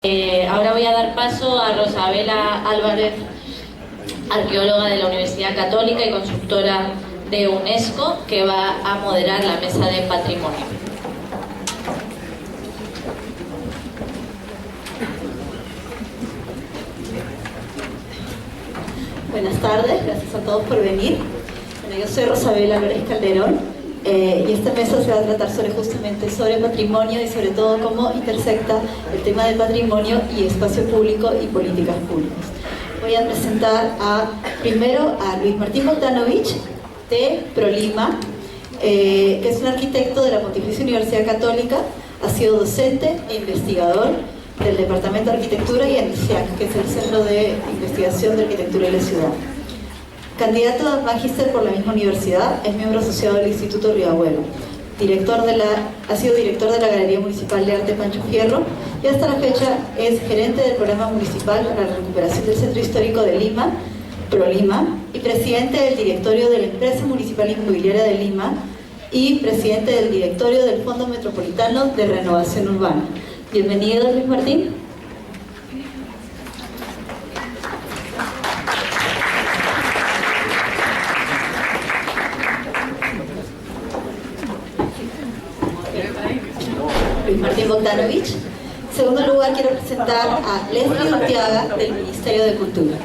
Ahora voy a dar paso a Rosabela Álvarez, arqueóloga de la Universidad Católica y consultora de UNESCO, que va a moderar la mesa de patrimonio. Buenas tardes, gracias a todos por venir. Bueno, yo soy Rosabela Álvarez Calderón y esta mesa se va a tratar justamente sobre patrimonio y sobre todo cómo intersecta el tema del patrimonio y espacio público y políticas públicas. Voy a presentar primero a Luis Martín Bogdanovich de ProLima, que es un arquitecto de la Pontificia Universidad Católica, ha sido docente e investigador del Departamento de Arquitectura y ENCIAC, que es el Centro de Investigación de Arquitectura y la Ciudad. Candidato a magíster por la misma universidad, es miembro asociado del Instituto Riabuelo. Ha sido director de la Galería Municipal de Arte Pancho Fierro y hasta la fecha es gerente del Programa Municipal para la Recuperación del Centro Histórico de Lima, ProLima, y presidente del directorio de la Empresa Municipal Inmobiliaria de Lima y presidente del directorio del Fondo Metropolitano de Renovación Urbana. Bienvenido, Luis Martín. Luis Martín Bogdanovich. En segundo lugar, quiero presentar a Leslie Urteaga del Ministerio de Cultura.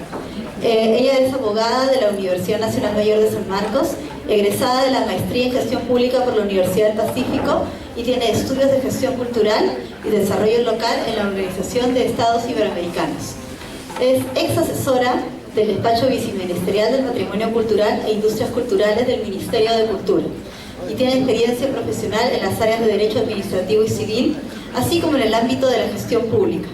Ella es abogada de la Universidad Nacional Mayor de San Marcos, egresada de la Maestría en Gestión Pública por la Universidad del Pacífico y tiene estudios de gestión cultural y desarrollo local en la Organización de Estados Iberoamericanos. Es ex asesora del Despacho Viceministerial del Patrimonio Cultural e Industrias Culturales del Ministerio de Cultura y tiene experiencia profesional en las áreas de Derecho Administrativo y Civil, así como en el ámbito de la gestión pública.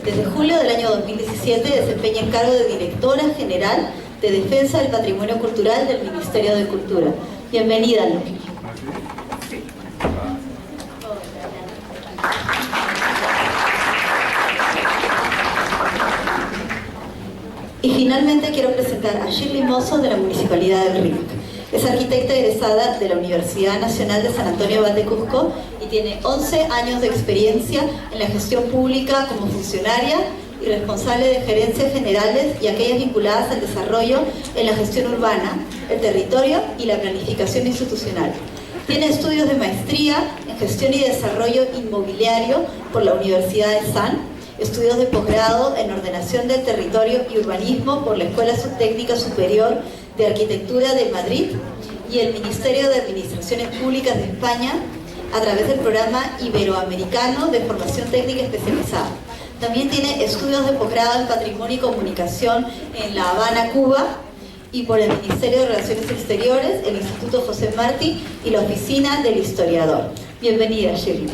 Desde julio del año 2017 desempeña el cargo de Directora General de Defensa del Patrimonio Cultural del Ministerio de Cultura. Bienvenida, Luis. Y finalmente quiero presentar a Shirley Mozo de la Municipalidad del Rímac. Es arquitecta egresada de la Universidad Nacional de San Antonio Abad de Cusco y tiene 11 años de experiencia en la gestión pública como funcionaria y responsable de gerencias generales y aquellas vinculadas al desarrollo en la gestión urbana, el territorio y la planificación institucional. Tiene estudios de maestría en gestión y desarrollo inmobiliario por la Universidad de San, estudios de posgrado en ordenación del territorio y urbanismo por la Escuela Subtécnica Superior de Arquitectura de Madrid y el Ministerio de Administraciones Públicas de España a través del Programa Iberoamericano de Formación Técnica Especializada. También tiene estudios de posgrado en Patrimonio y Comunicación en La Habana, Cuba, y por el Ministerio de Relaciones Exteriores, el Instituto José Martí y la Oficina del Historiador. Bienvenida, Shirley.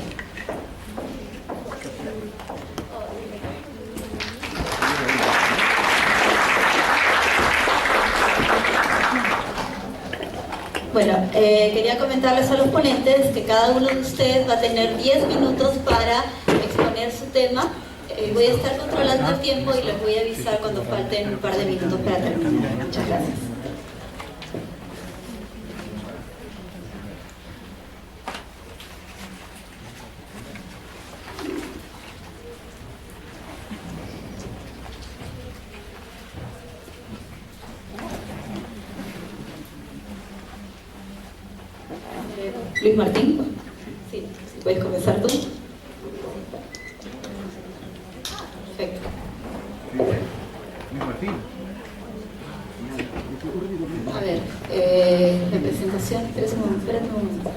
Bueno, quería comentarles a los ponentes que cada uno de ustedes va a tener 10 minutos para exponer su tema. Voy a estar controlando el tiempo y les voy a avisar cuando falten un par de minutos para terminar. Muchas gracias. Luis Martín, sí, puedes comenzar tú. Perfecto. Luis Martín. A ver, la presentación, espérate un momento.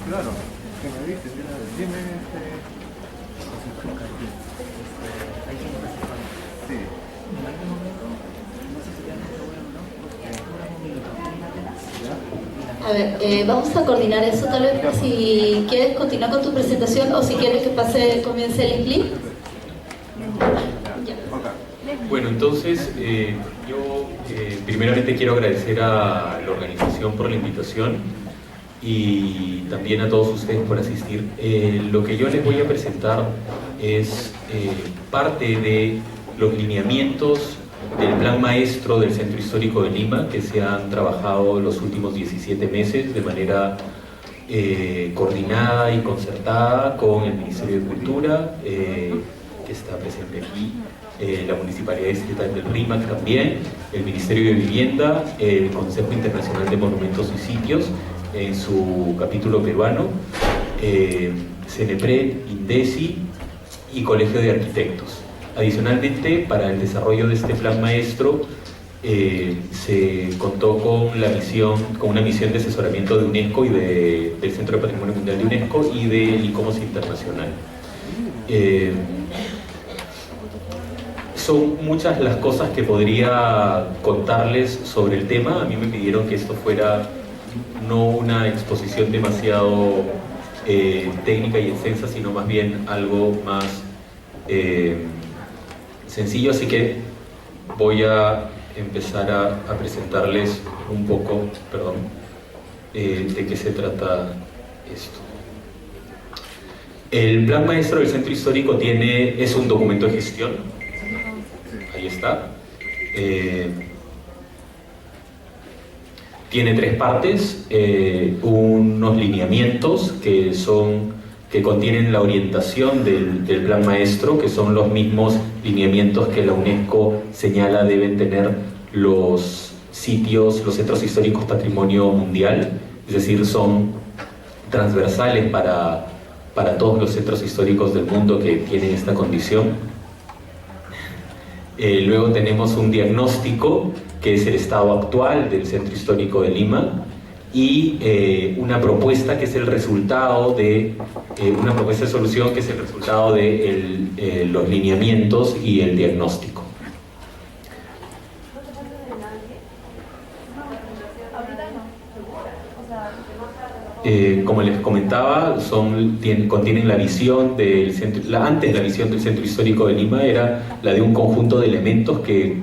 Claro, que me dices, dime A ver, vamos a coordinar eso tal vez si quieres continuar con tu presentación o si quieres que comience el link. Bueno, entonces yo primeramente quiero agradecer a la organización por la invitación y también a todos ustedes por asistir. Lo que yo les voy a presentar es parte de los lineamientos del plan maestro del Centro Histórico de Lima, que se han trabajado los últimos 17 meses de manera coordinada y concertada con el Ministerio de Cultura, que está presente aquí, la Municipalidad Distrital del RIMAC también, el Ministerio de Vivienda, el Consejo Internacional de Monumentos y Sitios en su capítulo peruano, CENEPRED, INDECI y Colegio de Arquitectos. Adicionalmente, para el desarrollo de este plan maestro, se contó con una misión de asesoramiento de UNESCO y del Centro de Patrimonio Mundial de UNESCO y del ICOMOS Internacional. Son muchas las cosas que podría contarles sobre el tema. A mí me pidieron que esto fuera no una exposición demasiado técnica y extensa, sino más bien algo más sencillo, así que voy a empezar a presentarles un poco, de qué se trata esto. El Plan Maestro del Centro Histórico es un documento de gestión. Ahí está. Tiene 3 partes, unos lineamientos que contienen la orientación del plan maestro, que son los mismos lineamientos que la UNESCO señala deben tener los centros históricos patrimonio mundial, es decir, son transversales para todos los centros históricos del mundo que tienen esta condición. Luego tenemos un diagnóstico, que es el estado actual del Centro Histórico de Lima, y una propuesta que es el resultado de una propuesta de solución que es el resultado de los lineamientos y el diagnóstico. Como les comentaba, contienen la visión del centro. Antes la visión del Centro Histórico de Lima era la de un conjunto de elementos que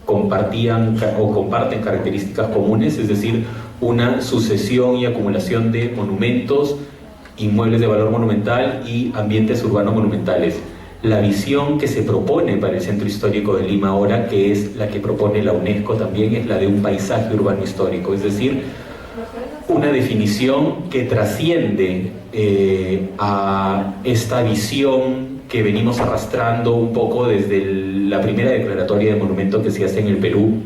comparten características comunes, es decir, una sucesión y acumulación de monumentos, inmuebles de valor monumental y ambientes urbanos monumentales. La visión que se propone para el Centro Histórico de Lima ahora, que es la que propone la UNESCO también, es la de un paisaje urbano histórico, es decir, una definición que trasciende a esta visión que venimos arrastrando un poco desde la primera declaratoria de monumento que se hace en el Perú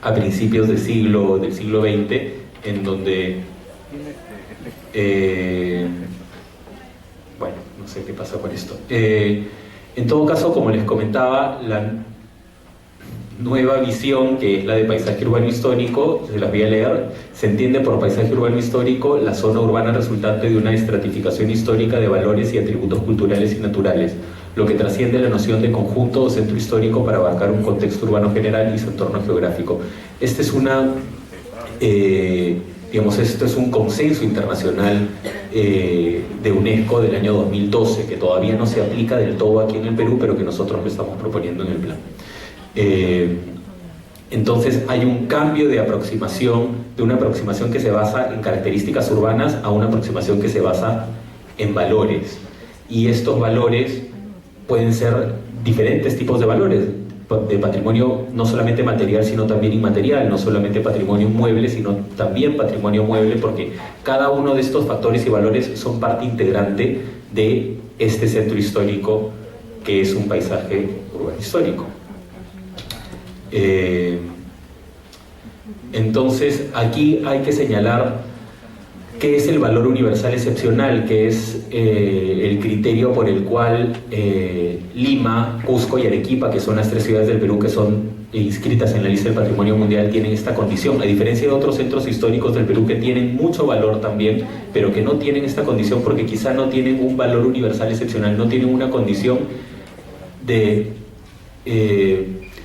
a principios del siglo XX, en donde bueno, no sé qué pasa con esto. En todo caso, como les comentaba, la nueva visión, que es la de paisaje urbano histórico, se las voy a leer. Se entiende por paisaje urbano histórico la zona urbana resultante de una estratificación histórica de valores y atributos culturales y naturales, lo que trasciende la noción de conjunto o centro histórico para abarcar un contexto urbano general y su entorno geográfico. Esto es un consenso internacional de UNESCO del año 2012, que todavía no se aplica del todo aquí en el Perú, pero que nosotros lo estamos proponiendo en el plan. Entonces hay un cambio de una aproximación que se basa en características urbanas a una aproximación que se basa en valores, y estos valores pueden ser diferentes tipos de valores, de patrimonio no solamente material sino también inmaterial, no solamente patrimonio inmueble sino también patrimonio mueble, porque cada uno de estos factores y valores son parte integrante de este centro histórico que es un paisaje urbano histórico. Entonces aquí hay que señalar qué es el valor universal excepcional, que es el criterio por el cual Lima, Cusco y Arequipa, que son las 3 ciudades del Perú que son inscritas en la lista del Patrimonio Mundial, tienen esta condición, a diferencia de otros centros históricos del Perú que tienen mucho valor también, pero que no tienen esta condición porque quizá no tienen un valor universal excepcional, no tienen una condición de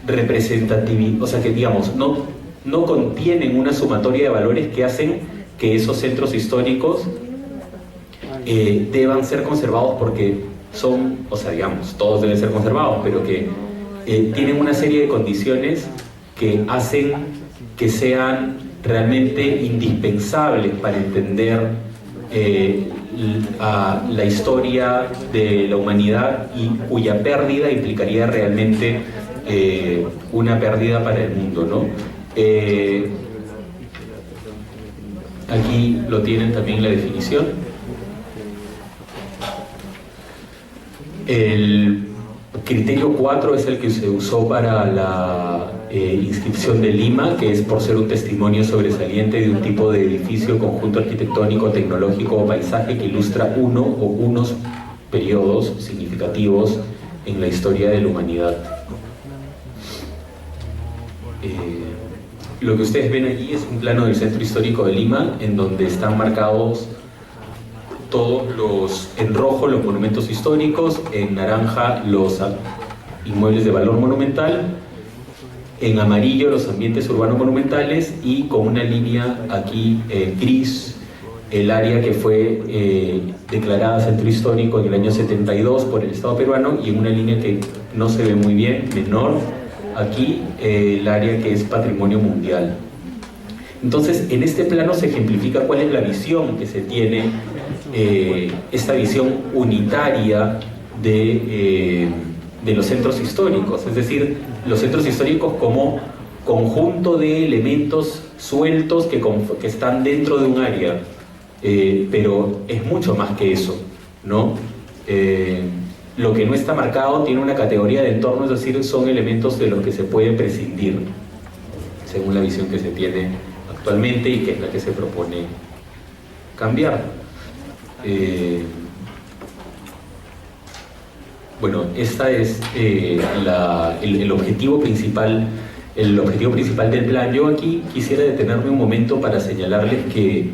representatividad, o sea que digamos, no contienen una sumatoria de valores que hacen que esos centros históricos deban ser conservados porque son, o sea digamos, todos deben ser conservados, pero que tienen una serie de condiciones que hacen que sean realmente indispensables para entender la historia de la humanidad y cuya pérdida implicaría realmente una pérdida para el mundo, ¿no? Aquí lo tienen también la definición. El criterio 4 es el que se usó para la inscripción de Lima, que es por ser un testimonio sobresaliente de un tipo de edificio, conjunto arquitectónico, tecnológico o paisaje que ilustra uno o unos periodos significativos en la historia de la humanidad. Lo que ustedes ven allí es un plano del centro histórico de Lima, en donde están marcados todos los, en rojo los monumentos históricos, en naranja los inmuebles de valor monumental, en amarillo los ambientes urbanos monumentales, y con una línea aquí gris el área que fue declarada centro histórico en el año 72 por el Estado peruano, y en una línea que no se ve muy bien, menor, aquí el área que es patrimonio mundial. Entonces, en este plano se ejemplifica cuál es la visión que se tiene, esta visión unitaria de los centros históricos, es decir, los centros históricos como conjunto de elementos sueltos que están dentro de un área, pero es mucho más que eso, ¿no? Lo que no está marcado tiene una categoría de entorno, es decir, son elementos de los que se puede prescindir, según la visión que se tiene actualmente y que es la que se propone cambiar. Bueno, esta es el objetivo principal. El objetivo principal del plan. Yo aquí quisiera detenerme un momento para señalarles que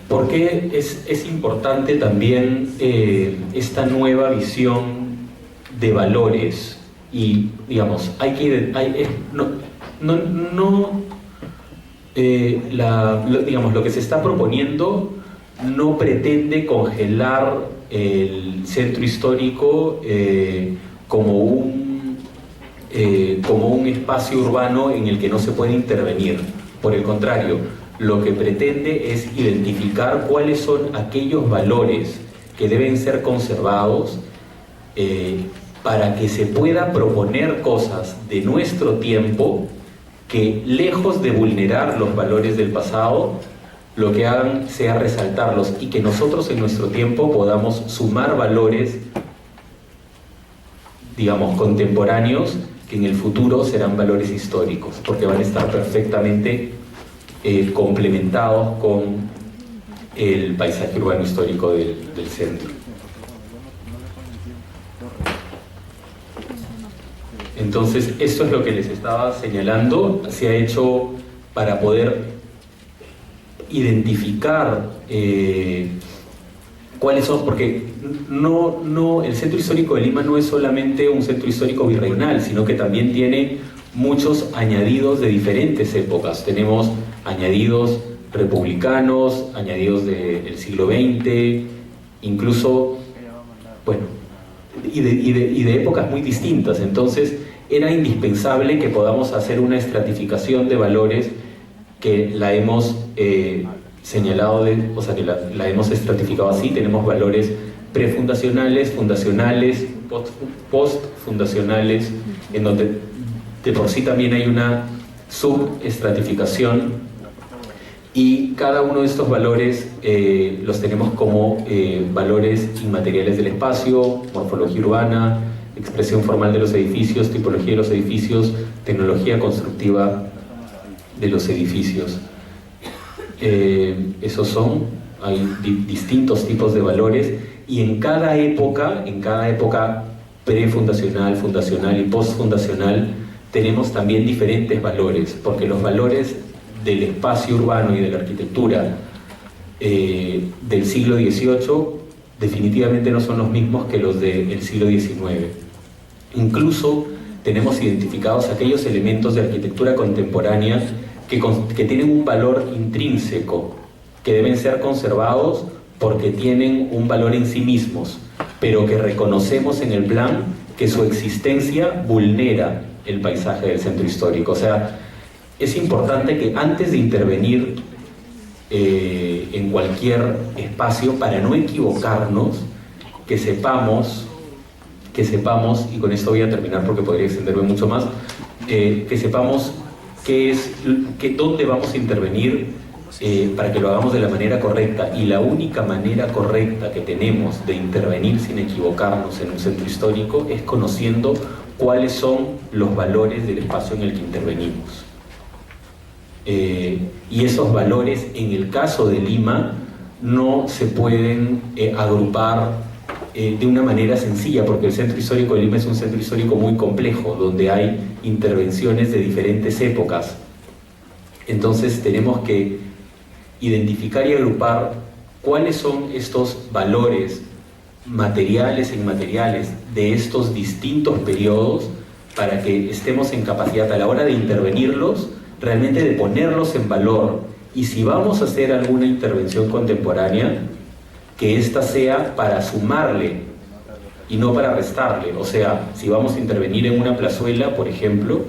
¿por qué es importante también esta nueva visión de valores? Y, digamos, digamos, lo que se está proponiendo no pretende congelar el centro histórico como un espacio urbano en el que no se puede intervenir. Por el contrario, lo que pretende es identificar cuáles son aquellos valores que deben ser conservados para que se pueda proponer cosas de nuestro tiempo que, lejos de vulnerar los valores del pasado, lo que hagan sea resaltarlos, y que nosotros en nuestro tiempo podamos sumar valores, digamos, contemporáneos, que en el futuro serán valores históricos, porque van a estar perfectamente complementados con el paisaje urbano histórico del centro. Entonces, esto es lo que les estaba señalando. Se ha hecho para poder identificar cuáles son, porque el centro histórico de Lima no es solamente un centro histórico virreinal, sino que también tiene muchos añadidos de diferentes épocas. Tenemos añadidos republicanos, añadidos del siglo XX, incluso, bueno, y de épocas muy distintas. Entonces era indispensable que podamos hacer una estratificación de valores, que la hemos señalado, o sea, que la hemos estratificado así. Tenemos valores prefundacionales, fundacionales, postfundacionales, en donde de por sí también hay una subestratificación, y cada uno de estos valores los tenemos como valores inmateriales del espacio, morfología urbana, expresión formal de los edificios, tipología de los edificios, tecnología constructiva de los edificios. Esos son, hay distintos tipos de valores, y en cada época prefundacional, fundacional y postfundacional, tenemos también diferentes valores, porque los valores del espacio urbano y de la arquitectura del siglo XVIII definitivamente no son los mismos que los del siglo XIX. Incluso tenemos identificados aquellos elementos de arquitectura contemporánea que tienen un valor intrínseco, que deben ser conservados porque tienen un valor en sí mismos, pero que reconocemos en el plan que su existencia vulnera el paisaje del centro histórico. O sea, es importante que antes de intervenir en cualquier espacio, para no equivocarnos, que sepamos que sepamos, y con esto voy a terminar porque podría extenderme mucho más, que sepamos dónde vamos a intervenir para que lo hagamos de la manera correcta. Y la única manera correcta que tenemos de intervenir sin equivocarnos en un centro histórico es conociendo cuáles son los valores del espacio en el que intervenimos. Y esos valores, en el caso de Lima, no se pueden agrupar de una manera sencilla, porque el centro histórico de Lima es un centro histórico muy complejo, donde hay intervenciones de diferentes épocas. Entonces tenemos que identificar y agrupar cuáles son estos valores materiales e inmateriales de estos distintos periodos, para que estemos en capacidad a la hora de intervenirlos, realmente de ponerlos en valor. Y si vamos a hacer alguna intervención contemporánea, que ésta sea para sumarle y no para restarle. O sea, si vamos a intervenir en una plazuela, por ejemplo,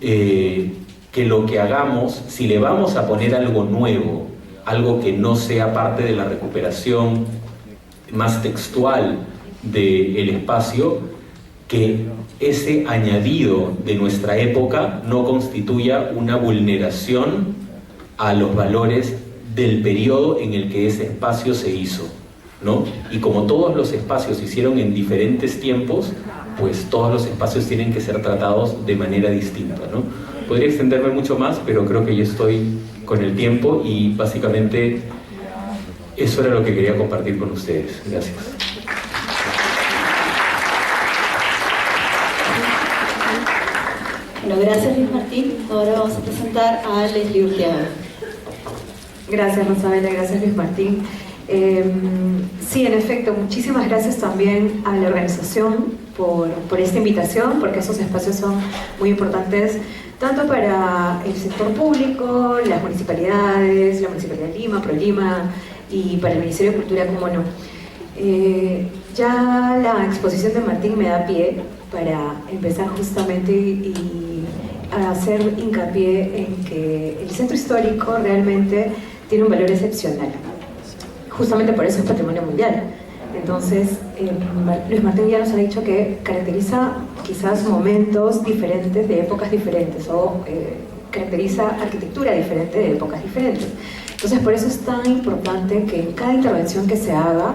que lo que hagamos, si le vamos a poner algo nuevo, algo que no sea parte de la recuperación más textual del espacio, que ese añadido de nuestra época no constituya una vulneración a los valores del periodo en el que ese espacio se hizo, ¿no? Y como todos los espacios se hicieron en diferentes tiempos, pues todos los espacios tienen que ser tratados de manera distinta, ¿no? Podría extenderme mucho más, pero creo que ya estoy con el tiempo y básicamente eso era lo que quería compartir con ustedes. Gracias. Bueno, gracias Luis Martín. Ahora vamos a presentar a Leslie Urteaga. Gracias Rosabela, gracias Luis Martín. Sí, en efecto, muchísimas gracias también a la organización por esta invitación, porque esos espacios son muy importantes tanto para el sector público, las municipalidades, la Municipalidad de Lima, ProLima, y para el Ministerio de Cultura, como no. Ya la exposición de Martín me da pie para empezar justamente y a hacer hincapié en que el centro histórico realmente tiene un valor excepcional. Justamente por eso es patrimonio mundial. Entonces, Luis Martín ya nos ha dicho que caracteriza quizás momentos diferentes de épocas diferentes, o caracteriza arquitectura diferente de épocas diferentes. Entonces, por eso es tan importante que en cada intervención que se haga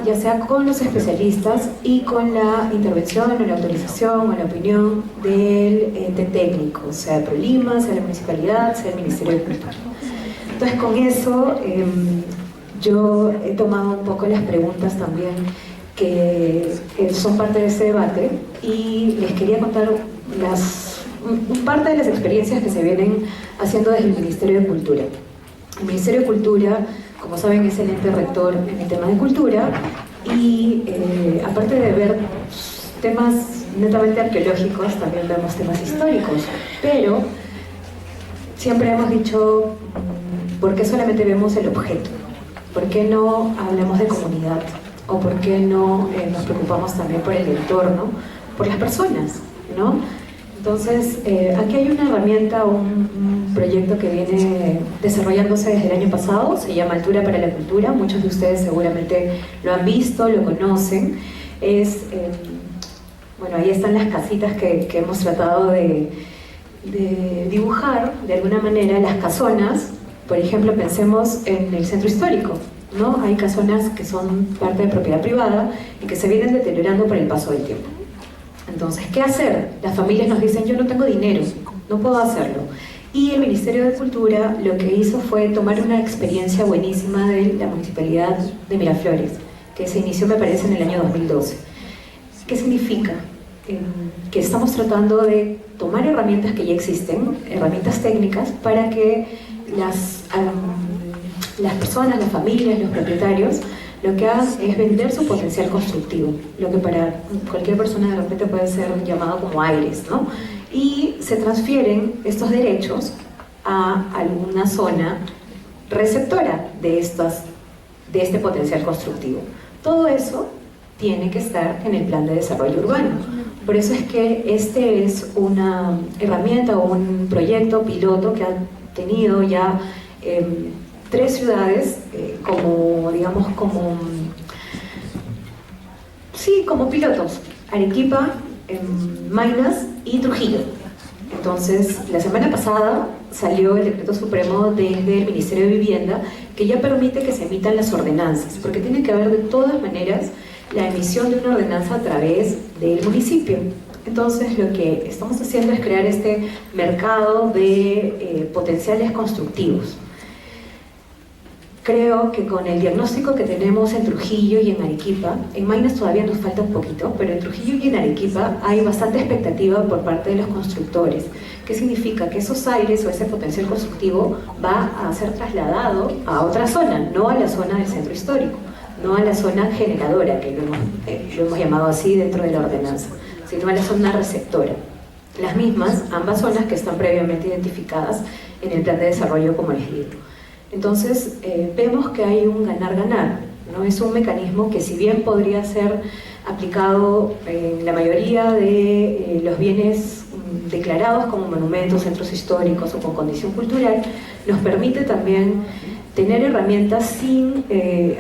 ya sea con los especialistas y con la intervención o la autorización o la opinión del ente técnico, sea ProLima, sea la municipalidad, sea el Ministerio de Cultura. Entonces, con eso yo he tomado un poco las preguntas también que son parte de ese debate, y les quería contar parte de las experiencias que se vienen haciendo desde el Ministerio de Cultura. El Ministerio de Cultura, como saben, es el ente rector en el tema de cultura, y aparte de ver temas netamente arqueológicos, también vemos temas históricos, pero siempre hemos dicho, ¿por qué solamente vemos el objeto? ¿Por qué no hablamos de comunidad? ¿O por qué no nos preocupamos también por el entorno, por las personas, ¿no? Entonces, aquí hay una herramienta, un proyecto que viene desarrollándose desde el año pasado, se llama Altura para la Cultura. Muchos de ustedes seguramente lo han visto, lo conocen. Bueno, ahí están las casitas que hemos tratado de dibujar de alguna manera, las casonas. Por ejemplo, pensemos en el centro histórico, ¿no? Hay casonas que son parte de propiedad privada y que se vienen deteriorando por el paso del tiempo. Entonces, ¿qué hacer? Las familias nos dicen, yo no tengo dinero, no puedo hacerlo. Y el Ministerio de Cultura lo que hizo fue tomar una experiencia buenísima de la Municipalidad de Miraflores, que se inició, me parece, en el año 2012. ¿Qué significa? Que estamos tratando de tomar herramientas que ya existen, herramientas técnicas, para que las personas, las familias, los propietarios, lo que hagan es vender su potencial constructivo, lo que para cualquier persona de repente puede ser llamado como aires, ¿no? Y se transfieren estos derechos a alguna zona receptora de este potencial constructivo. Todo eso tiene que estar en el plan de desarrollo urbano. Por eso es que este es una herramienta o un proyecto piloto que ha tenido ya 3 ciudades como sí, como pilotos, Arequipa, Maynas y Trujillo. Entonces, la semana pasada salió el decreto supremo desde el Ministerio de Vivienda que ya permite que se emitan las ordenanzas, porque tiene que haber de todas maneras la emisión de una ordenanza a través del municipio. Entonces, lo que estamos haciendo es crear este mercado de potenciales constructivos. Creo que con el diagnóstico que tenemos en Trujillo y en Arequipa, en Maynas todavía nos falta un poquito, pero en Trujillo y en Arequipa hay bastante expectativa por parte de los constructores. ¿Qué significa? Que esos aires o ese potencial constructivo va a ser trasladado a otra zona, no a la zona del centro histórico, no a la zona generadora, que lo hemos llamado así dentro de la ordenanza, sino a la zona receptora. Las mismas, ambas zonas que están previamente identificadas en el plan de desarrollo, como les digo. Entonces, vemos que hay un ganar-ganar, ¿no? Es un mecanismo que, si bien podría ser aplicado en la mayoría de los bienes declarados como monumentos, centros históricos o con condición cultural, nos permite también tener herramientas sin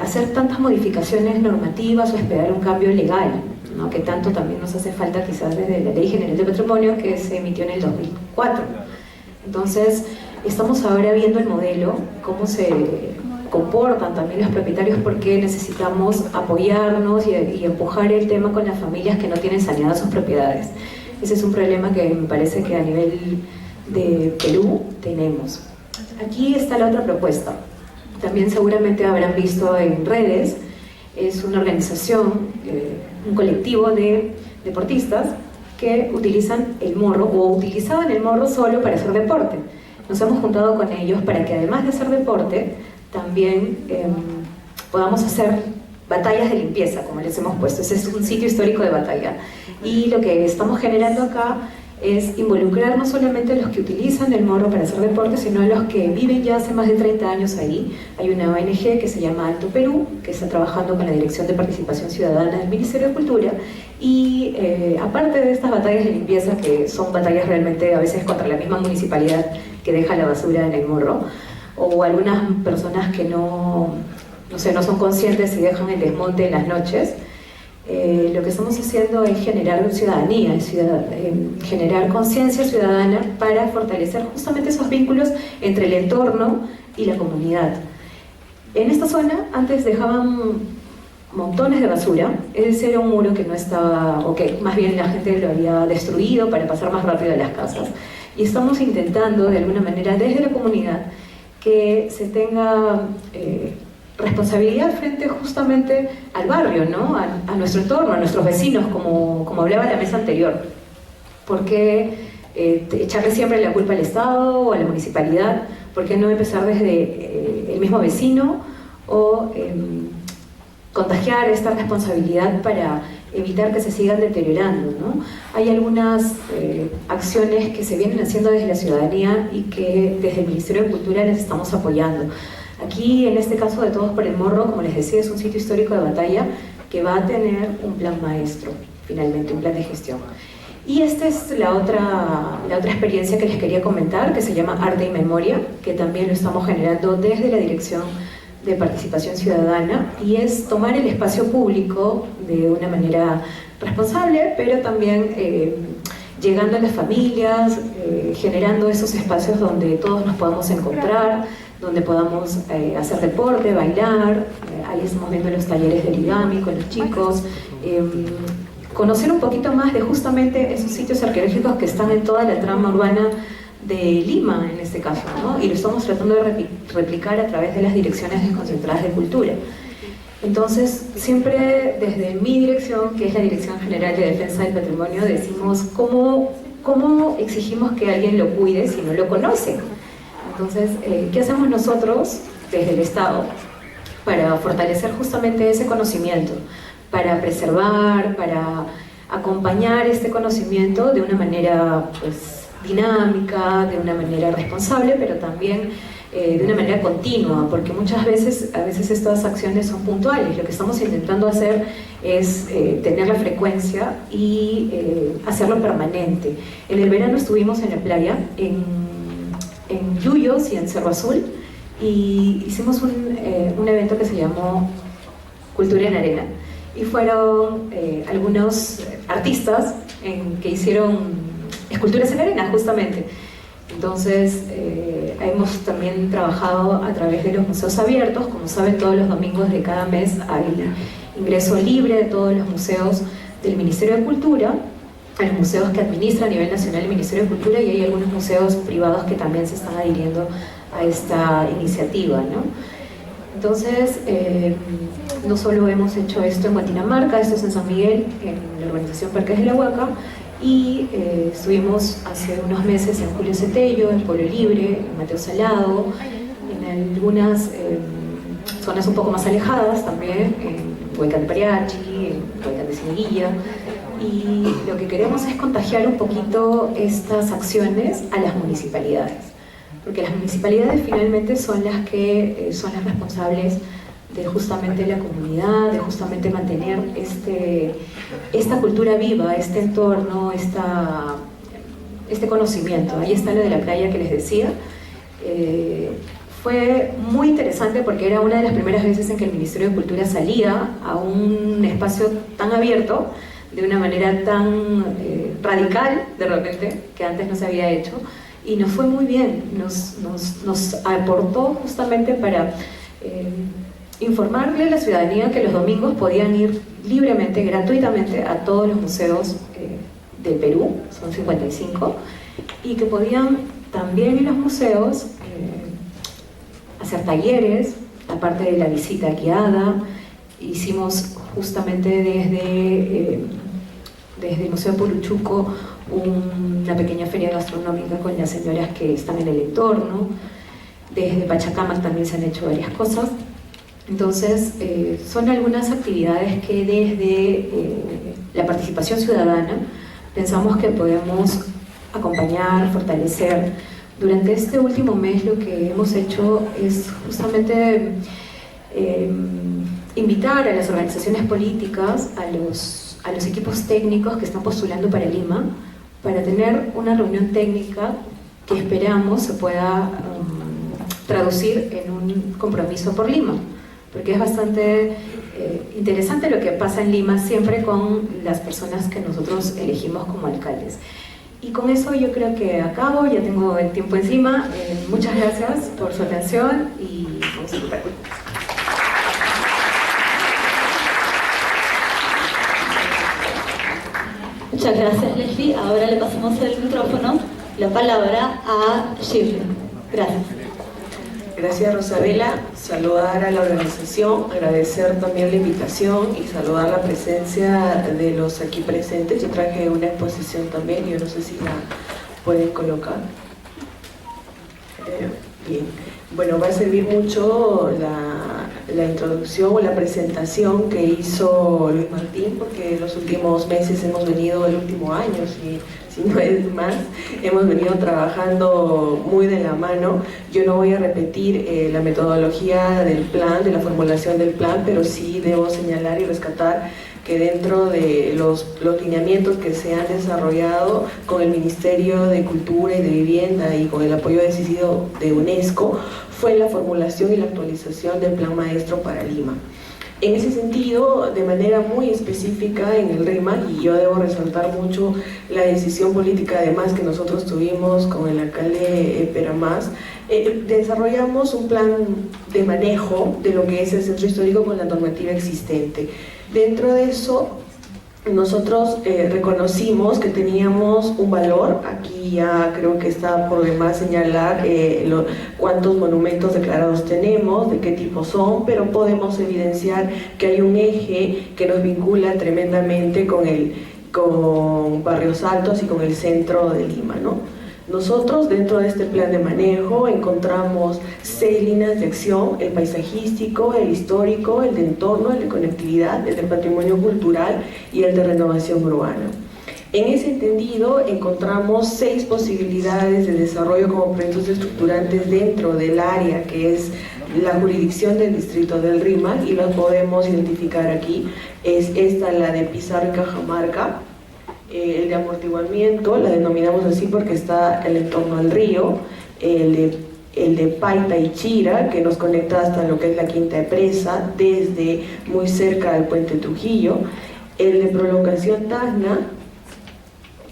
hacer tantas modificaciones normativas o esperar un cambio legal, ¿no? Que tanto también nos hace falta quizás desde la Ley General de Patrimonio, que se emitió en el 2004. Entonces, estamos ahora viendo el modelo, cómo se comportan también los propietarios, porque necesitamos apoyarnos y empujar el tema con las familias que no tienen saneadas sus propiedades. Ese es un problema que me parece que a nivel de Perú tenemos. Aquí está la otra propuesta. También seguramente habrán visto en redes, es una organización, un colectivo de deportistas que utilizan el morro o utilizaban el morro solo para hacer deporte. Nos hemos juntado con ellos para que, además de hacer deporte, también podamos hacer batallas de limpieza, como les hemos puesto. Ese es un sitio histórico de batalla. Y lo que estamos generando acá es involucrar no solamente a los que utilizan el morro para hacer deporte, sino a los que viven ya hace más de 30 años ahí. Hay una ONG que se llama Alto Perú, que está trabajando con la Dirección de Participación Ciudadana del Ministerio de Cultura, y aparte de estas batallas de limpieza, que son batallas realmente a veces contra la misma municipalidad que deja la basura en el morro, o algunas personas que no son conscientes y dejan el desmonte en las noches, lo que estamos haciendo es generar ciudadanía, generar conciencia ciudadana para fortalecer justamente esos vínculos entre el entorno y la comunidad. En esta zona antes dejaban montones de basura, ese era un muro que no estaba, o que más bien la gente lo había destruido para pasar más rápido a las casas. Y estamos intentando de alguna manera desde la comunidad que se tenga responsabilidad frente justamente al barrio, ¿no? A nuestro entorno, a nuestros vecinos, como hablaba la mesa anterior. ¿Por qué echarle siempre la culpa al Estado o a la municipalidad? ¿Por qué no empezar desde el mismo vecino o contagiar esta responsabilidad para evitar que se sigan deteriorando, ¿no? Hay algunas acciones que se vienen haciendo desde la ciudadanía y que desde el Ministerio de Cultura les estamos apoyando. Aquí, en este caso de Todos por el Morro, como les decía, es un sitio histórico de batalla que va a tener un plan maestro, finalmente, un plan de gestión. Y esta es la otra experiencia que les quería comentar, que se llama Arte y Memoria, que también lo estamos generando desde la Dirección de Participación Ciudadana, y es tomar el espacio público de una manera responsable, pero también llegando a las familias, generando esos espacios donde todos nos podamos encontrar, donde podamos hacer deporte, bailar. Ahí estamos viendo los talleres de origami con los chicos, conocer un poquito más de justamente esos sitios arqueológicos que están en toda la trama urbana de Lima, en este caso, ¿no? Y lo estamos tratando de replicar a través de las direcciones desconcentradas de cultura. Entonces, siempre desde mi dirección, que es la Dirección General de Defensa del Patrimonio, decimos cómo exigimos que alguien lo cuide si no lo conoce. Entonces, ¿qué hacemos nosotros desde el Estado para fortalecer justamente ese conocimiento, para preservar, para acompañar este conocimiento de una manera, pues, dinámica, de una manera responsable, pero también de una manera continua, porque muchas veces, estas acciones son puntuales. Lo que estamos intentando hacer es tener la frecuencia y hacerlo permanente. En el verano estuvimos en la playa, en Yuyos y en Cerro Azul, y hicimos un evento que se llamó Cultura en Arena. y fueron algunos artistas que hicieron esculturas en arena justamente. Entonces hemos también trabajado a través de los museos abiertos. Como saben, todos los domingos de cada mes hay ingreso libre de todos los museos del Ministerio de Cultura, a los museos que administra a nivel nacional el Ministerio de Cultura, y hay algunos museos privados que también se están adhiriendo a esta iniciativa, ¿no? Entonces, no solo hemos hecho esto en Guatinamarca, esto es en San Miguel, en la organización Parques de la Huaca, y estuvimos hace unos meses en Julio Cetello, en Pueblo Libre, en Mateo Salado, en algunas zonas un poco más alejadas también, en Huaycán de Pariachi, en Huaycán de Cieneguilla, y lo que queremos es contagiar un poquito estas acciones a las municipalidades, porque las municipalidades finalmente son las que son las responsables de justamente la comunidad, de justamente mantener esta cultura viva, este entorno, este conocimiento. Ahí está lo de la playa que les decía. Fue muy interesante porque era una de las primeras veces en que el Ministerio de Cultura salía a un espacio tan abierto, de una manera tan radical de repente, que antes no se había hecho, y nos fue muy bien, nos aportó justamente para informarle a la ciudadanía que los domingos podían ir libremente, gratuitamente a todos los museos del Perú, son 55, y que podían también en los museos hacer talleres, aparte de la visita guiada. Hicimos justamente desde el Museo de Puruchuco una pequeña feria gastronómica con las señoras que están en el entorno. Desde Pachacamac también se han hecho varias cosas. Entonces, son algunas actividades que desde la participación ciudadana pensamos que podemos acompañar, fortalecer. Durante este último mes lo que hemos hecho es justamente invitar a las organizaciones políticas, a los equipos técnicos que están postulando para Lima, para tener una reunión técnica que esperamos se pueda traducir en un compromiso por Lima, porque es bastante interesante lo que pasa en Lima siempre con las personas que nosotros elegimos como alcaldes. Y con eso yo creo que acabo, ya tengo el tiempo encima. Muchas gracias por su atención y vamos a disfrutar. Muchas gracias, Leslie. Ahora le pasamos el micrófono, la palabra a Shirley. Gracias. Gracias, Rosabela. Saludar a la organización, agradecer también la invitación y saludar la presencia de los aquí presentes. Yo traje una exposición también, yo no sé si la pueden colocar. Bien. Bueno, va a servir mucho la introducción o la presentación que hizo Luis Martín, porque los últimos meses hemos venido, el último año, si no es más, hemos venido trabajando muy de la mano. Yo no voy a repetir la metodología del plan, de la formulación del plan, pero sí debo señalar y rescatar que dentro de los lineamientos que se han desarrollado con el Ministerio de Cultura y de Vivienda y con el apoyo decidido de UNESCO, fue la formulación y la actualización del Plan Maestro para Lima. En ese sentido, de manera muy específica en el RIMAC, y yo debo resaltar mucho la decisión política además que nosotros tuvimos con el alcalde Peramás, desarrollamos un plan de manejo de lo que es el centro histórico con la normativa existente. Dentro de eso, nosotros reconocimos que teníamos un valor. Aquí ya creo que está por demás señalar cuántos monumentos declarados tenemos, de qué tipo son, pero podemos evidenciar que hay un eje que nos vincula tremendamente con Barrios Altos y con el centro de Lima, ¿no? Nosotros dentro de este plan de manejo encontramos 6 líneas de acción: el paisajístico, el histórico, el de entorno, el de conectividad, el de patrimonio cultural y el de renovación urbana. En ese entendido encontramos 6 posibilidades de desarrollo como proyectos estructurantes dentro del área que es la jurisdicción del distrito del RIMAC, y las podemos identificar aquí. Es esta, la de Pizarro y Cajamarca. El de amortiguamiento, la denominamos así porque está el entorno al río. El de el de Paita y Chira, que nos conecta hasta lo que es la Quinta de Presa, desde muy cerca del Puente Trujillo, el de Prolongación Tacna,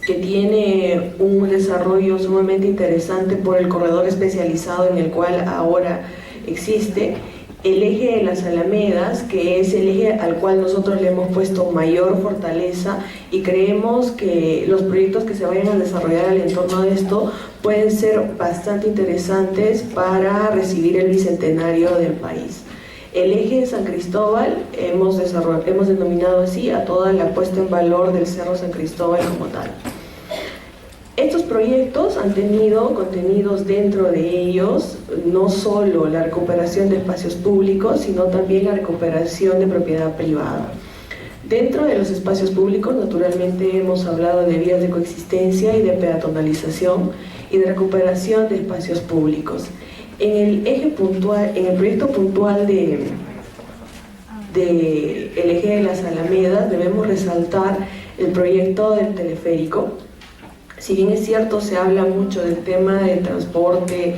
que tiene un desarrollo sumamente interesante por el corredor especializado en el cual ahora existe, el eje de las Alamedas, que es el eje al cual nosotros le hemos puesto mayor fortaleza, y creemos que los proyectos que se vayan a desarrollar al entorno de esto pueden ser bastante interesantes para recibir el bicentenario del país. El eje de San Cristóbal hemos denominado así a toda la puesta en valor del Cerro San Cristóbal como tal. Estos proyectos han tenido contenidos dentro de ellos no solo la recuperación de espacios públicos, sino también la recuperación de propiedad privada. Dentro de los espacios públicos, naturalmente, hemos hablado de vías de coexistencia y de peatonalización y de recuperación de espacios públicos. En el eje puntual, en el proyecto puntual el eje de las Alamedas, debemos resaltar el proyecto del teleférico. Si bien es cierto, se habla mucho del tema del transporte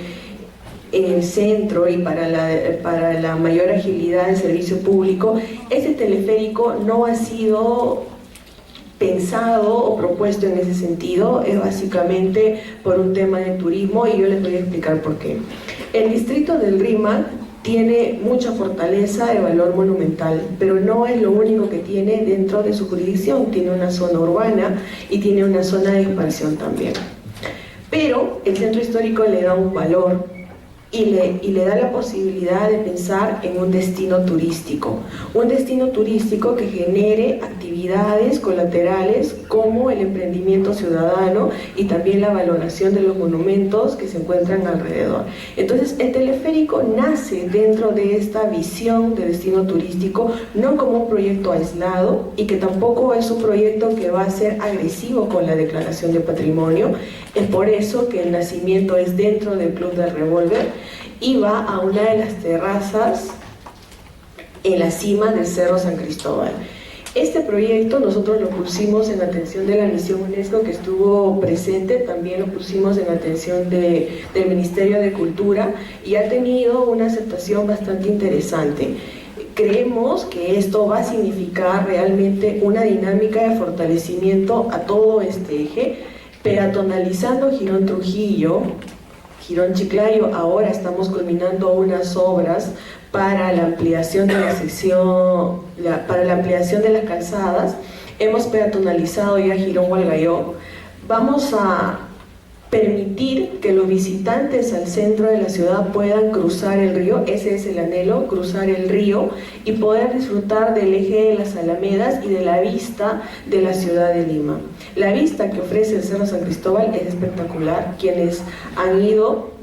en el centro y para la mayor agilidad del servicio público, este teleférico no ha sido pensado o propuesto en ese sentido, es básicamente por un tema de turismo, y yo les voy a explicar por qué. El distrito del Rímac tiene mucha fortaleza de valor monumental, pero no es lo único que tiene dentro de su jurisdicción. Tiene una zona urbana y tiene una zona de expansión también. Pero el centro histórico le da un valor y le da la posibilidad de pensar en un destino turístico que genere actividades colaterales como el emprendimiento ciudadano y también la valoración de los monumentos que se encuentran alrededor. Entonces, el teleférico nace dentro de esta visión de destino turístico, no como un proyecto aislado, y que tampoco es un proyecto que va a ser agresivo con la declaración de patrimonio. Es por eso que el nacimiento es dentro del Club del Revólver y va a una de las terrazas en la cima del Cerro San Cristóbal. Este proyecto nosotros lo pusimos en atención de la misión UNESCO que estuvo presente, también lo pusimos en atención del Ministerio de Cultura, y ha tenido una aceptación bastante interesante. Creemos que esto va a significar realmente una dinámica de fortalecimiento a todo este eje, peatonalizando Girón Trujillo, Girón Chiclayo. Ahora estamos culminando unas obras para la ampliación de la sección, para la ampliación de las calzadas. Hemos peatonalizado ya Girón Hualgayoc. Vamos a permitir que los visitantes al centro de la ciudad puedan cruzar el río, ese es el anhelo, cruzar el río y poder disfrutar del eje de las Alamedas y de la vista de la ciudad de Lima. La vista que ofrece el Cerro San Cristóbal es espectacular. Quienes han ido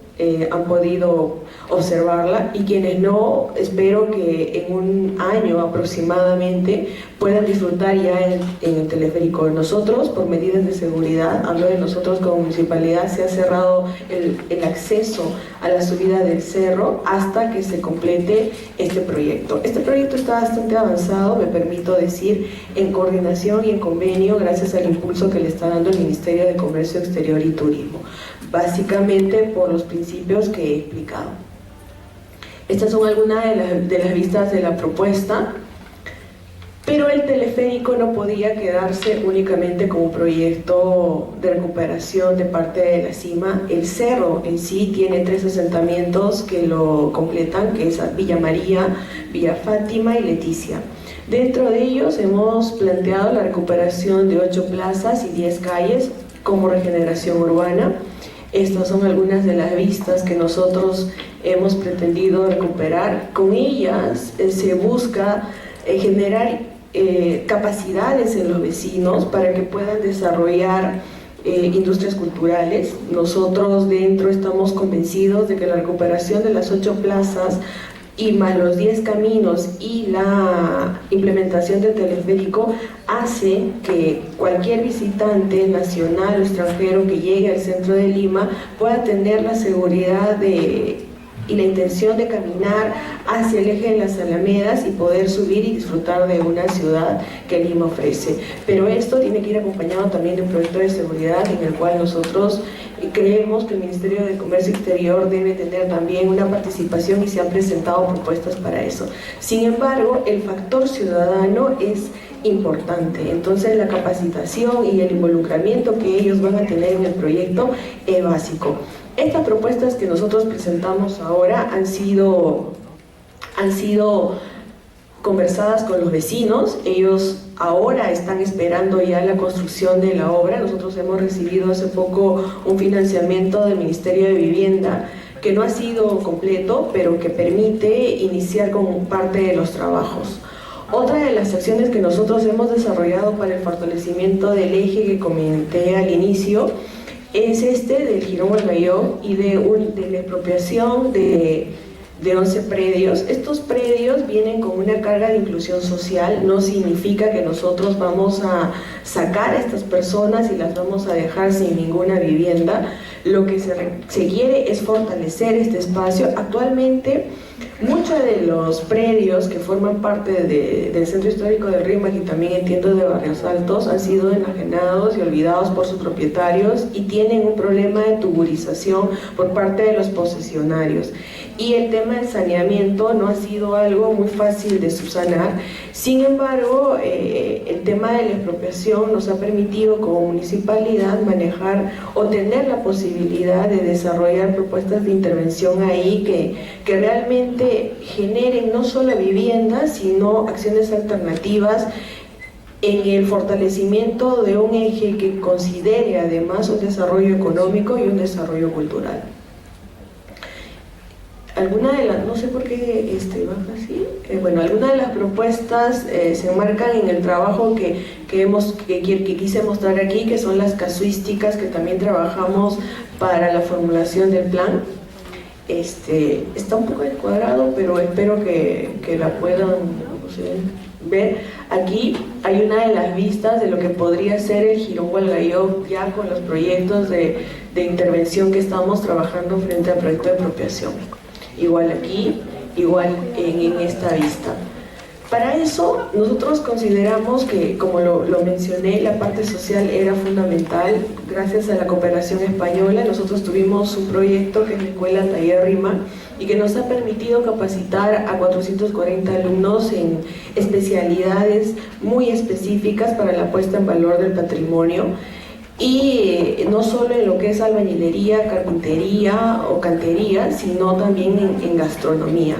han podido observarla, y quienes no, espero que en un año aproximadamente puedan disfrutar ya en el teleférico. Nosotros, por medidas de seguridad, hablo de nosotros como municipalidad, se ha cerrado el acceso a la subida del cerro hasta que se complete este proyecto. Este proyecto está bastante avanzado, me permito decir, en coordinación y en convenio, gracias al impulso que le está dando el Ministerio de Comercio Exterior y Turismo, básicamente por los principios que he explicado. Estas son algunas de las vistas de la propuesta, pero el teleférico no podía quedarse únicamente como un proyecto de recuperación de parte de la cima. El cerro en sí tiene 3 asentamientos que lo completan, que es Villa María, Villa Fátima y Leticia. Dentro de ellos hemos planteado la recuperación de 8 plazas y 10 calles como regeneración urbana. Estas son algunas de las vistas que nosotros hemos pretendido recuperar. Con ellas se busca generar capacidades en los vecinos para que puedan desarrollar industrias culturales. Nosotros dentro estamos convencidos de que la recuperación de las 8 plazas y más los 10 caminos y la implementación del teleférico hace que cualquier visitante nacional o extranjero que llegue al centro de Lima pueda tener la seguridad de y la intención de caminar hacia el eje de las Alamedas y poder subir y disfrutar de una ciudad que Lima ofrece. Pero esto tiene que ir acompañado también de un proyecto de seguridad en el cual nosotros creemos que el Ministerio de Comercio Exterior debe tener también una participación y se han presentado propuestas para eso. Sin embargo, el factor ciudadano es importante, entonces la capacitación y el involucramiento que ellos van a tener en el proyecto es básico. Estas propuestas que nosotros presentamos ahora han sido conversadas con los vecinos. Ellos ahora están esperando ya la construcción de la obra. Nosotros hemos recibido hace poco un financiamiento del Ministerio de Vivienda que no ha sido completo, pero que permite iniciar con parte de los trabajos. Otra de las acciones que nosotros hemos desarrollado para el fortalecimiento del eje que comenté al inicio es del Jirón Hualgayoc y de la expropiación de 11 predios. Estos predios vienen con una carga de inclusión social. No significa que nosotros vamos a sacar a estas personas y las vamos a dejar sin ninguna vivienda. Lo que se quiere es fortalecer este espacio. Actualmente, muchos de los predios que forman parte del Centro Histórico de Rímac y también entiendo de Barrios Altos han sido enajenados y olvidados por sus propietarios y tienen un problema de tuburización por parte de los posesionarios. Y el tema del saneamiento no ha sido algo muy fácil de subsanar. Sin embargo, el tema de la expropiación nos ha permitido como municipalidad manejar o tener la posibilidad de desarrollar propuestas de intervención ahí que realmente generen no solo viviendas, sino acciones alternativas en el fortalecimiento de un eje que considere además un desarrollo económico y un desarrollo cultural. No sé por qué baja así. Algunas de las propuestas se enmarcan en el trabajo que quise mostrar aquí, que son las casuísticas que también trabajamos para la formulación del plan. Está un poco descuadrado, pero espero que la puedan ver. Aquí hay una de las vistas de lo que podría ser el Jirón Hualgayoc ya con los proyectos de intervención que estamos trabajando frente al proyecto de expropiación. Igual aquí, igual en esta vista. Para eso, nosotros consideramos que, como lo mencioné, la parte social era fundamental. Gracias a la cooperación española, nosotros tuvimos un proyecto que es la Escuela Taller Rímac y que nos ha permitido capacitar a 440 alumnos en especialidades muy específicas para la puesta en valor del patrimonio. Y no solo en lo que es albañilería, carpintería o cantería, sino también en gastronomía,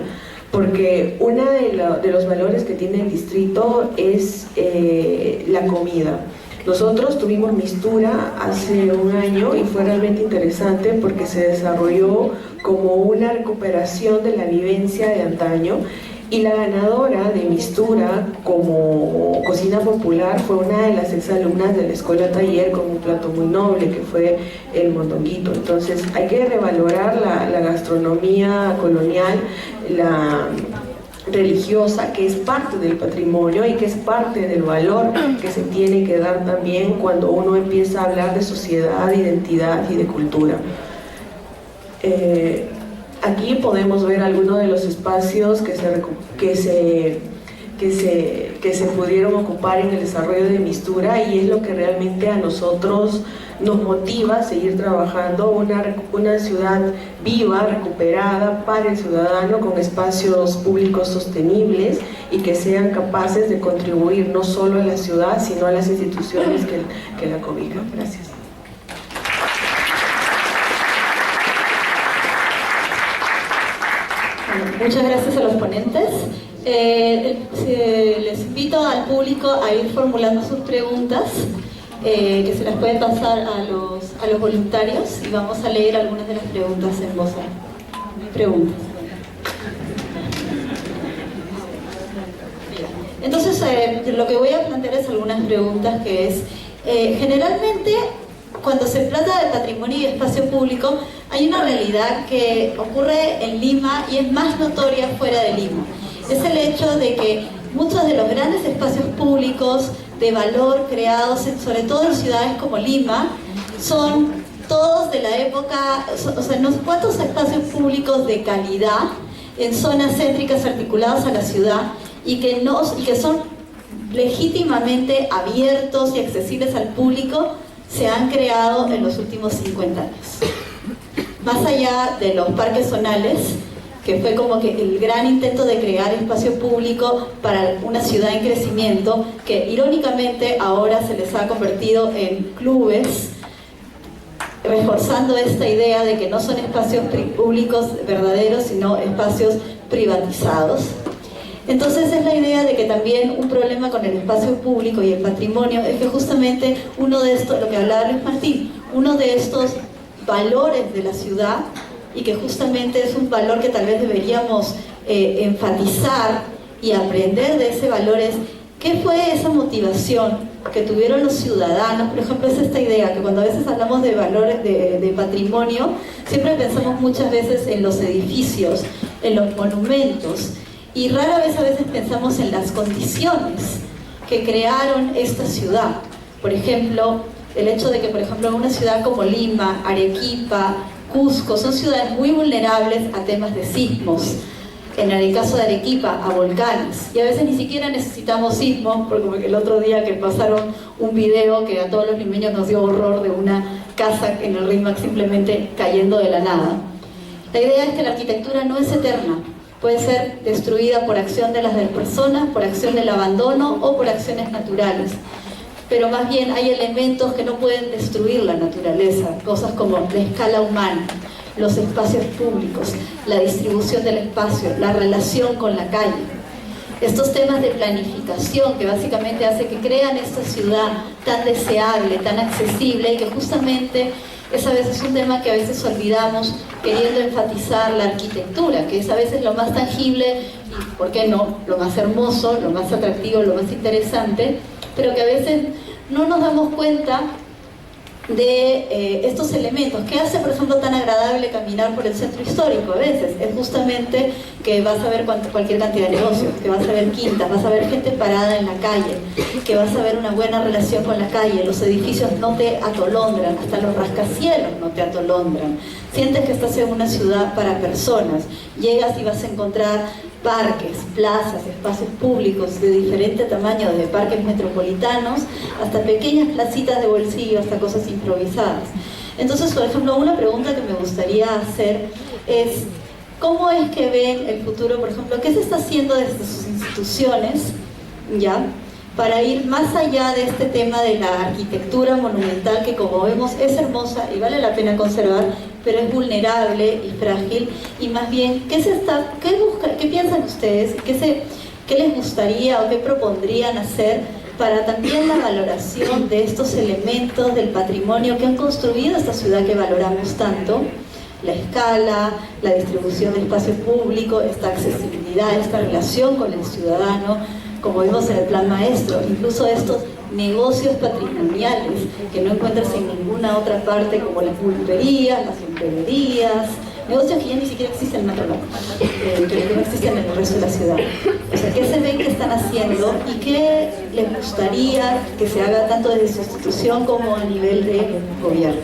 porque uno de los valores que tiene el distrito es la comida. Nosotros tuvimos Mistura hace un año y fue realmente interesante porque se desarrolló como una recuperación de la vivencia de antaño. Y la ganadora de Mistura como cocina popular fue una de las exalumnas de la Escuela Taller con un plato muy noble que fue el mondonguito. Entonces hay que revalorar la gastronomía colonial, la religiosa, que es parte del patrimonio y que es parte del valor que se tiene que dar también cuando uno empieza a hablar de sociedad, de identidad y de cultura. Aquí podemos ver algunos de los espacios que se pudieron ocupar en el desarrollo de Mistura, y es lo que realmente a nosotros nos motiva a seguir trabajando una ciudad viva, recuperada para el ciudadano, con espacios públicos sostenibles y que sean capaces de contribuir no solo a la ciudad, sino a las instituciones que la cobijan. Gracias. Muchas gracias a los ponentes. Les invito al público a ir formulando sus preguntas, que se las pueden pasar a los voluntarios, y vamos a leer algunas de las preguntas en voz alta. Preguntas. Entonces, lo que voy a plantear es algunas preguntas, que es, generalmente, cuando se trata de patrimonio y espacio público, hay una realidad que ocurre en Lima y es más notoria fuera de Lima. Es el hecho de que muchos de los grandes espacios públicos de valor creados, sobre todo en ciudades como Lima, son todos de la época, o sea, unos cuantos espacios públicos de calidad en zonas céntricas articuladas a la ciudad y que son legítimamente abiertos y accesibles al público, se han creado en los últimos 50 años. Más allá de los parques zonales, que fue como que el gran intento de crear espacio público para una ciudad en crecimiento, que irónicamente ahora se les ha convertido en clubes, reforzando esta idea de que no son espacios públicos verdaderos, sino espacios privatizados. Entonces es la idea de que también un problema con el espacio público y el patrimonio es que justamente uno de estos, lo que hablaba Luis Martín, uno de estos valores de la ciudad, y que justamente es un valor que tal vez deberíamos enfatizar y aprender de ese valor, es ¿qué fue esa motivación que tuvieron los ciudadanos? Por ejemplo, es esta idea que cuando a veces hablamos de valores de patrimonio, siempre pensamos muchas veces en los edificios, en los monumentos, y rara vez a veces pensamos en las condiciones que crearon esta ciudad. Por ejemplo, el hecho de que, por ejemplo, en una ciudad como Lima, Arequipa, Cusco, son ciudades muy vulnerables a temas de sismos. En el caso de Arequipa, a volcanes. Y a veces ni siquiera necesitamos sismos, porque como que el otro día que pasaron un video que a todos los limeños nos dio horror de una casa en el RIMAC simplemente cayendo de la nada. La idea es que la arquitectura no es eterna. Puede ser destruida por acción de las personas, por acción del abandono o por acciones naturales. Pero más bien hay elementos que no pueden destruir la naturaleza, cosas como la escala humana, los espacios públicos, la distribución del espacio, la relación con la calle. Estos temas de planificación que básicamente hace que crean esta ciudad tan deseable, tan accesible, y que justamente es a veces un tema que a veces olvidamos queriendo enfatizar la arquitectura, que es a veces lo más tangible y, ¿por qué no?, lo más hermoso, lo más atractivo, lo más interesante, pero que a veces no nos damos cuenta de estos elementos. ¿Qué hace, por ejemplo, tan agradable caminar por el centro histórico? A veces es justamente que vas a ver cualquier cantidad de negocios, que vas a ver quintas, vas a ver gente parada en la calle, que vas a ver una buena relación con la calle, los edificios no te atolondran, hasta los rascacielos no te atolondran. Sientes que estás en una ciudad para personas, llegas y vas a encontrar parques, plazas, espacios públicos de diferente tamaño, desde parques metropolitanos hasta pequeñas placitas de bolsillo, hasta cosas improvisadas. Entonces, por ejemplo, una pregunta que me gustaría hacer es ¿cómo es que ven el futuro? Por ejemplo, ¿qué se está haciendo desde sus instituciones, ya, para ir más allá de este tema de la arquitectura monumental, que como vemos es hermosa y vale la pena conservar, pero es vulnerable y frágil? Y más bien, ¿qué piensan ustedes? ¿Qué les gustaría o qué propondrían hacer para también la valoración de estos elementos del patrimonio que han construido esta ciudad que valoramos tanto? La escala, la distribución de espacio público, esta accesibilidad, esta relación con el ciudadano, como vimos en el plan maestro, incluso estos negocios patrimoniales que no encuentras en ninguna otra parte, como las pulperías, las empleaderías, negocios que ya ni siquiera existen en otro lado, pero que no existen en el resto de la ciudad. O sea, ¿qué se ven que están haciendo y qué les gustaría que se haga tanto desde su institución como a nivel de gobierno?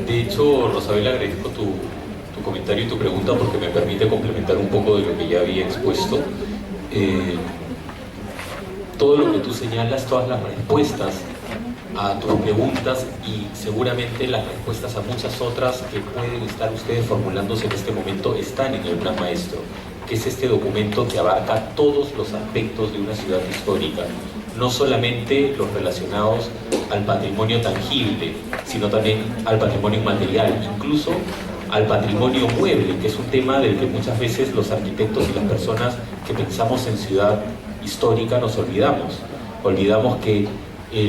De hecho, Rosabel, agradezco tu comentario y tu pregunta porque me permite complementar un poco de lo que ya había expuesto. Todo lo que tú señalas, todas las respuestas a tus preguntas y seguramente las respuestas a muchas otras que pueden estar ustedes formulándose en este momento están en el Plan Maestro, que es este documento que abarca todos los aspectos de una ciudad histórica, no solamente los relacionados al patrimonio tangible, sino también al patrimonio inmaterial, incluso al patrimonio mueble, que es un tema del que muchas veces los arquitectos y las personas que pensamos en ciudad histórica nos olvidamos. Olvidamos que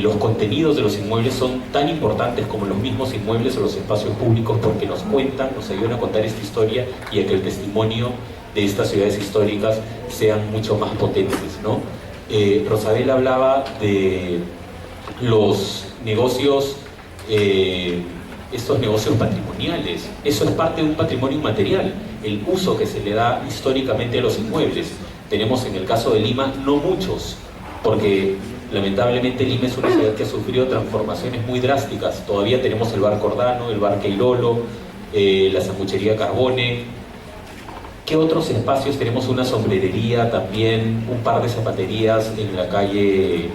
los contenidos de los inmuebles son tan importantes como los mismos inmuebles o los espacios públicos, porque nos cuentan, nos ayudan a contar esta historia y a que el testimonio de estas ciudades históricas sean mucho más potentes, ¿no? Rosabel hablaba de los negocios, estos negocios patrimoniales. Eso es parte de un patrimonio inmaterial, el uso que se le da históricamente a los inmuebles. Tenemos en el caso de Lima no muchos, porque Lamentablemente Lima es una ciudad que ha sufrido transformaciones muy drásticas. Todavía tenemos el bar Cordano, el bar Queirolo, la sanguchería Carbone. ¿Qué otros espacios? Tenemos una sombrerería también, un par de zapaterías en la calle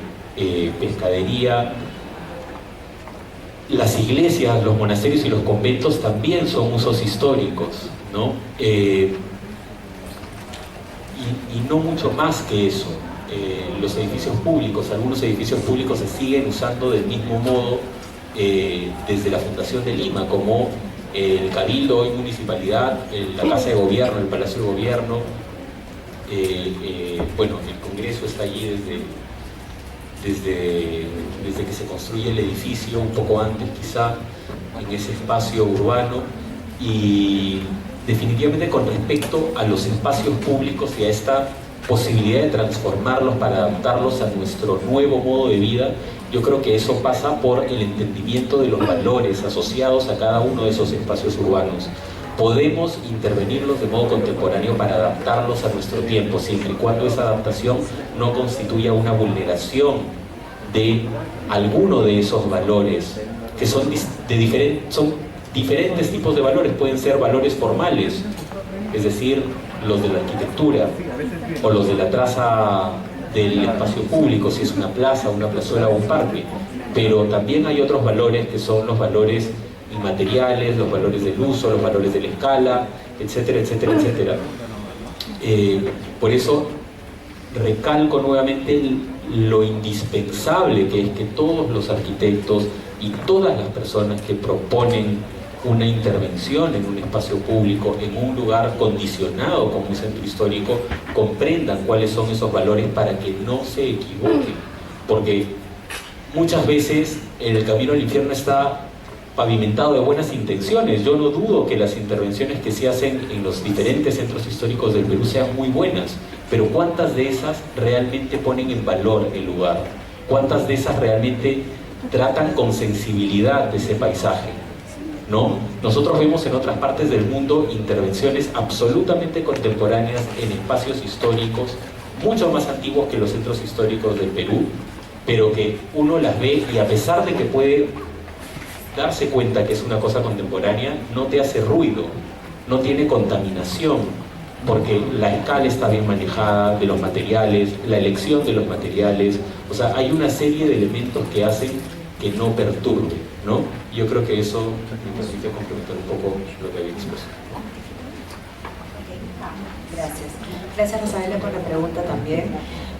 Pescadería. Las iglesias, los monasterios y los conventos también son usos históricos, ¿no? Y no mucho más que eso. Los edificios públicos, algunos edificios públicos se siguen usando del mismo modo desde la Fundación de Lima, como el Cabildo, hoy Municipalidad, la Casa de Gobierno, el Palacio de Gobierno. Bueno, el Congreso está allí desde que se construye el edificio, un poco antes quizá, en ese espacio urbano. Y definitivamente con respecto a los espacios públicos y a esta posibilidad de transformarlos para adaptarlos a nuestro nuevo modo de vida, yo creo que eso pasa por el entendimiento de los valores asociados a cada uno de esos espacios urbanos. Podemos intervenirlos de modo contemporáneo para adaptarlos a nuestro tiempo, siempre y cuando esa adaptación no constituya una vulneración de alguno de esos valores, que son diferentes tipos de valores. Pueden ser valores formales, es decir, los de la arquitectura, o los de la traza del espacio público, si es una plaza, una plazuela o un parque. Pero también hay otros valores que son los valores inmateriales, los valores del uso, los valores de la escala, etcétera, etcétera, etcétera. Por eso recalco nuevamente lo indispensable que es que todos los arquitectos y todas las personas que proponen una intervención en un espacio público, en un lugar condicionado como un centro histórico, comprendan cuáles son esos valores para que no se equivoquen. Porque muchas veces el camino al infierno está pavimentado de buenas intenciones. Yo no dudo que las intervenciones que se hacen en los diferentes centros históricos del Perú sean muy buenas, pero ¿cuántas de esas realmente ponen en valor el lugar? ¿Cuántas de esas realmente tratan con sensibilidad de ese paisaje? ¿No? Nosotros vemos en otras partes del mundo intervenciones absolutamente contemporáneas en espacios históricos mucho más antiguos que los centros históricos del Perú, pero que uno las ve y a pesar de que puede darse cuenta que es una cosa contemporánea, no te hace ruido, no tiene contaminación, porque la escala está bien manejada de los materiales, la elección de los materiales, o sea, hay una serie de elementos que hacen que no perturbe, ¿no? Yo creo que eso me permite complementar un poco lo que había expuesto. Gracias. Gracias, Rosabela, por la pregunta también.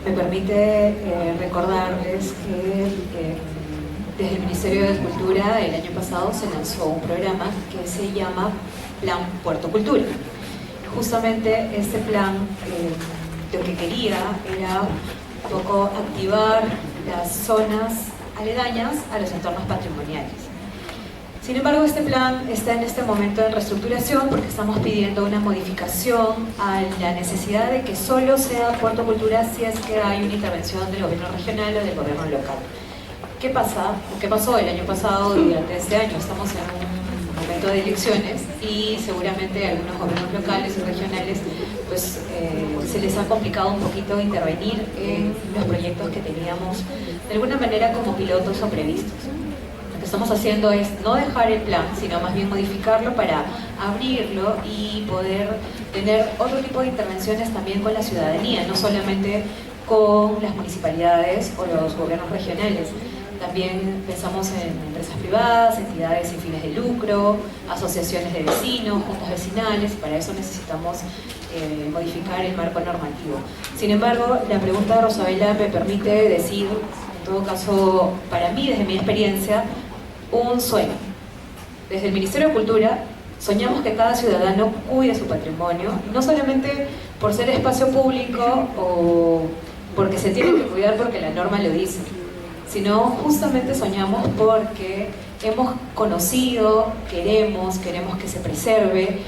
Me permite recordarles que desde el Ministerio de Cultura el año pasado se lanzó un programa que se llama Plan Puerto Cultura. Justamente este plan lo que quería era un poco activar las zonas aledañas a los entornos patrimoniales. Sin embargo, este plan está en este momento en reestructuración porque estamos pidiendo una modificación a la necesidad de que solo sea Puerto Cultura si es que hay una intervención del gobierno regional o del gobierno local. ¿Qué pasa? ¿Qué pasó el año pasado y durante este año? Estamos en un momento de elecciones y seguramente algunos gobiernos locales y regionales pues se les ha complicado un poquito intervenir en los proyectos que teníamos de alguna manera como pilotos o previstos. Lo que estamos haciendo es no dejar el plan, sino más bien modificarlo para abrirlo y poder tener otro tipo de intervenciones también con la ciudadanía, no solamente con las municipalidades o los gobiernos regionales. También pensamos en empresas privadas, entidades sin fines de lucro, asociaciones de vecinos, juntas vecinales. Para eso necesitamos modificar el marco normativo. Sin embargo, la pregunta de Rosabela me permite decir, en todo caso, para mí, desde mi experiencia, un sueño. Desde el Ministerio de Cultura soñamos que cada ciudadano cuide su patrimonio, no solamente por ser espacio público o porque se tiene que cuidar porque la norma lo dice, sino justamente soñamos porque hemos conocido, queremos que se preserve,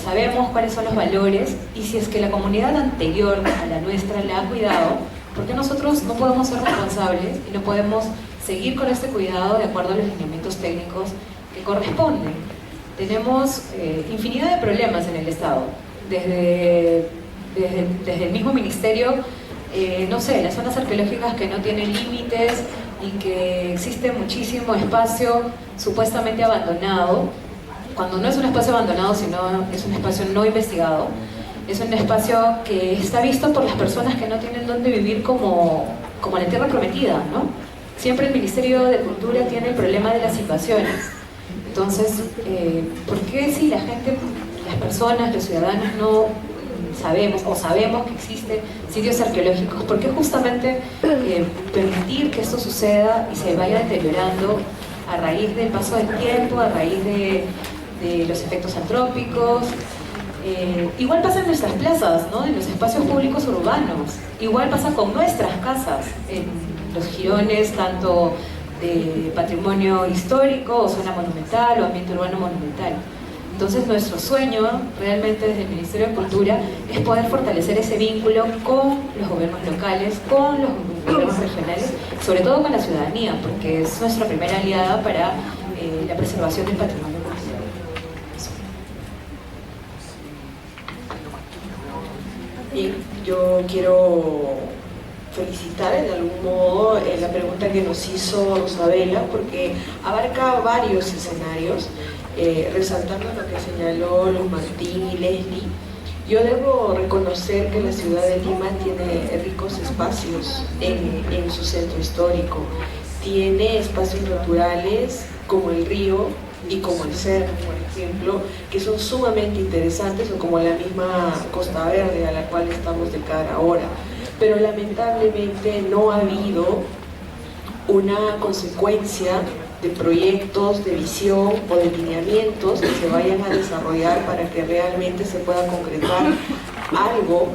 sabemos cuáles son los valores y si es que la comunidad anterior a la nuestra la ha cuidado, ¿por qué nosotros no podemos ser responsables y no podemos seguir con este cuidado de acuerdo a los lineamientos técnicos que corresponden? Tenemos infinidad de problemas en el Estado, desde el mismo ministerio. no sé, las zonas arqueológicas que no tienen límites y que existe muchísimo espacio supuestamente abandonado, cuando no es un espacio abandonado, sino es un espacio no investigado, es un espacio que está visto por las personas que no tienen dónde vivir como la tierra prometida, ¿no? Siempre el Ministerio de Cultura tiene el problema de las invasiones. Entonces, ¿por qué si la gente, las personas, los ciudadanos no sabemos que existen sitios arqueológicos? ¿Por qué justamente permitir que esto suceda y se vaya deteriorando a raíz del paso del tiempo, a raíz de los efectos antrópicos? Igual pasa en nuestras plazas, ¿no? En los espacios públicos urbanos. Igual pasa con nuestras casas, en los jirones, tanto de patrimonio histórico o zona monumental o ambiente urbano monumental. Entonces nuestro sueño realmente desde el Ministerio de Cultura es poder fortalecer ese vínculo con los gobiernos locales, con los gobiernos regionales, sobre todo con la ciudadanía, porque es nuestra primera aliada para la preservación del patrimonio cultural. Bien, yo quiero felicitar en algún modo la pregunta que nos hizo Rosabela, porque abarca varios escenarios, resaltando lo que señaló Luz Martín y Leslie. Yo debo reconocer que la ciudad de Lima tiene ricos espacios en su centro histórico. Tiene espacios naturales como el río y como el cerro, por ejemplo, que son sumamente interesantes, o como la misma Costa Verde a la cual estamos de cara ahora. Pero lamentablemente no ha habido una consecuencia de proyectos, de visión o de lineamientos que se vayan a desarrollar para que realmente se pueda concretar algo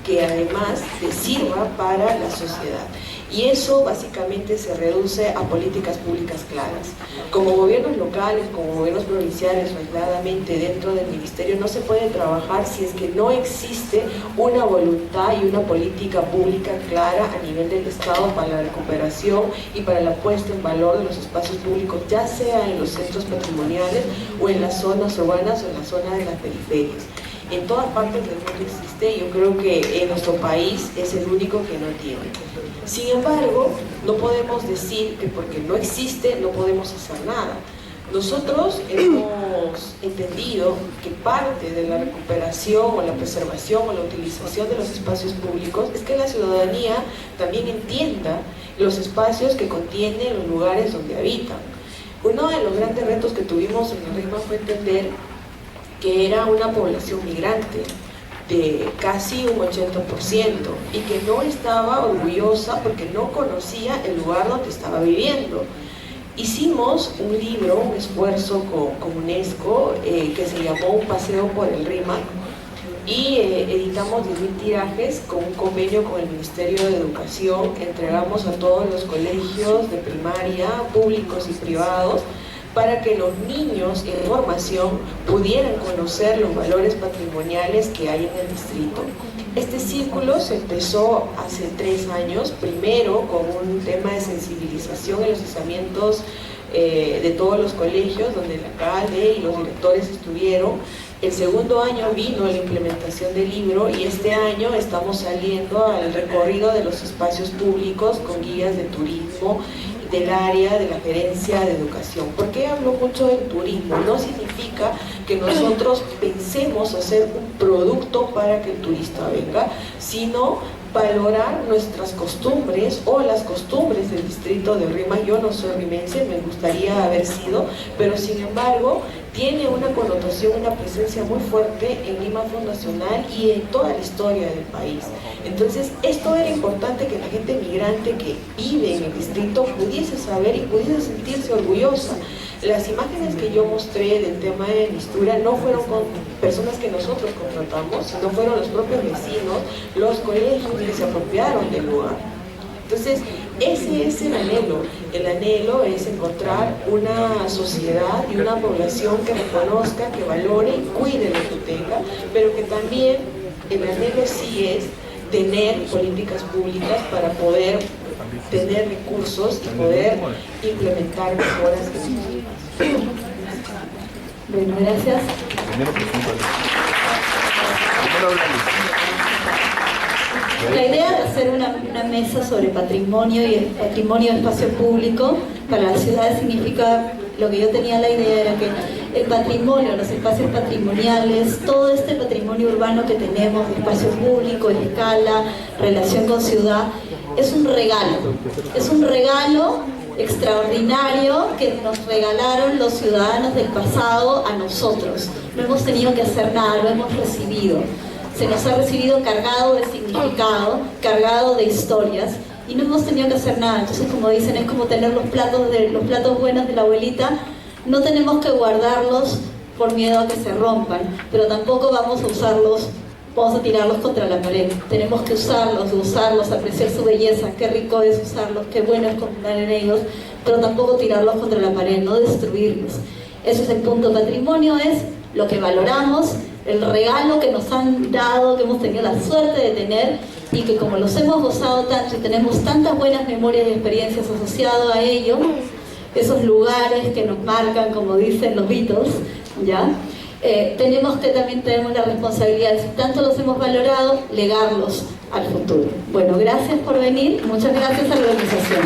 que además le sirva para la sociedad. Y eso básicamente se reduce a políticas públicas claras. Como gobiernos locales, como gobiernos provinciales o aisladamente dentro del ministerio, no se puede trabajar si es que no existe una voluntad y una política pública clara a nivel del Estado para la recuperación y para la puesta en valor de los espacios públicos, ya sea en los centros patrimoniales o en las zonas urbanas o en la zona de las periferias. En todas partes del mundo existe, yo creo que en nuestro país es el único que no tiene. Sin embargo, no podemos decir que porque no existe no podemos hacer nada. Nosotros hemos entendido que parte de la recuperación o la preservación o la utilización de los espacios públicos es que la ciudadanía también entienda los espacios que contienen los lugares donde habitan. Uno de los grandes retos que tuvimos en el RIMA fue entender que era una población migrante de casi un 80% y que no estaba orgullosa porque no conocía el lugar donde estaba viviendo. Hicimos un libro, un esfuerzo con UNESCO que se llamó Un paseo por el RIMA, y editamos 10.000 tirajes con un convenio con el Ministerio de Educación. Entregamos a todos los colegios de primaria, públicos y privados, para que los niños en formación pudieran conocer los valores patrimoniales que hay en el distrito. Este círculo se empezó hace 3 años, primero con un tema de sensibilización en los izamientos de todos los colegios, donde el alcalde y los directores estuvieron. El segundo año vino la implementación del libro, y este año estamos saliendo al recorrido de los espacios públicos con guías de turismo del área de la Gerencia de Educación. ¿Por qué hablo mucho del turismo? No significa que nosotros pensemos hacer un producto para que el turista venga, sino valorar nuestras costumbres o las costumbres del distrito de RIMA. Yo no soy rimense, me gustaría haber sido, pero sin embargo tiene una connotación, una presencia muy fuerte en Lima fundacional y en toda la historia del país. Entonces esto era importante, que la gente migrante que vive en el distrito pudiese saber y pudiese sentirse orgullosa. Las imágenes que yo mostré del tema de Mistura no fueron con personas que nosotros contratamos, sino fueron los propios vecinos, los colegios que se apropiaron del lugar. Entonces, ese es el anhelo. El anhelo es encontrar una sociedad y una población que reconozca, que valore y cuide lo que tenga, pero que también el anhelo sí es tener políticas públicas para poder tener recursos y poder implementar mejoras efectivas. Bueno, gracias. Primero presento. Primero habla Luis. La idea de hacer una mesa sobre patrimonio y el patrimonio de espacio público para las ciudades significa, lo que yo tenía la idea era que el patrimonio, los espacios patrimoniales, todo este patrimonio urbano que tenemos, de espacio público, escala, relación con ciudad, es un regalo extraordinario que nos regalaron los ciudadanos del pasado a nosotros. No hemos tenido que hacer nada, lo hemos recibido. Se nos ha recibido cargado de significado, cargado de historias, y no hemos tenido que hacer nada. Entonces, como dicen, es como tener los platos buenos de la abuelita. No tenemos que guardarlos por miedo a que se rompan, pero tampoco vamos a usarlos, vamos a tirarlos contra la pared. Tenemos que usarlos, apreciar su belleza, qué rico es usarlos, qué bueno es confiar en ellos, pero tampoco tirarlos contra la pared, no destruirlos. Ese es el punto. Patrimonio es lo que valoramos, el regalo que nos han dado, que hemos tenido la suerte de tener, y que como los hemos gozado tanto y tenemos tantas buenas memorias y experiencias asociadas a ello, esos lugares que nos marcan, como dicen los Beatles, ¿ya? También tenemos la responsabilidad, si tanto los hemos valorado, legarlos al futuro. Bueno, gracias por venir, muchas gracias a la organización.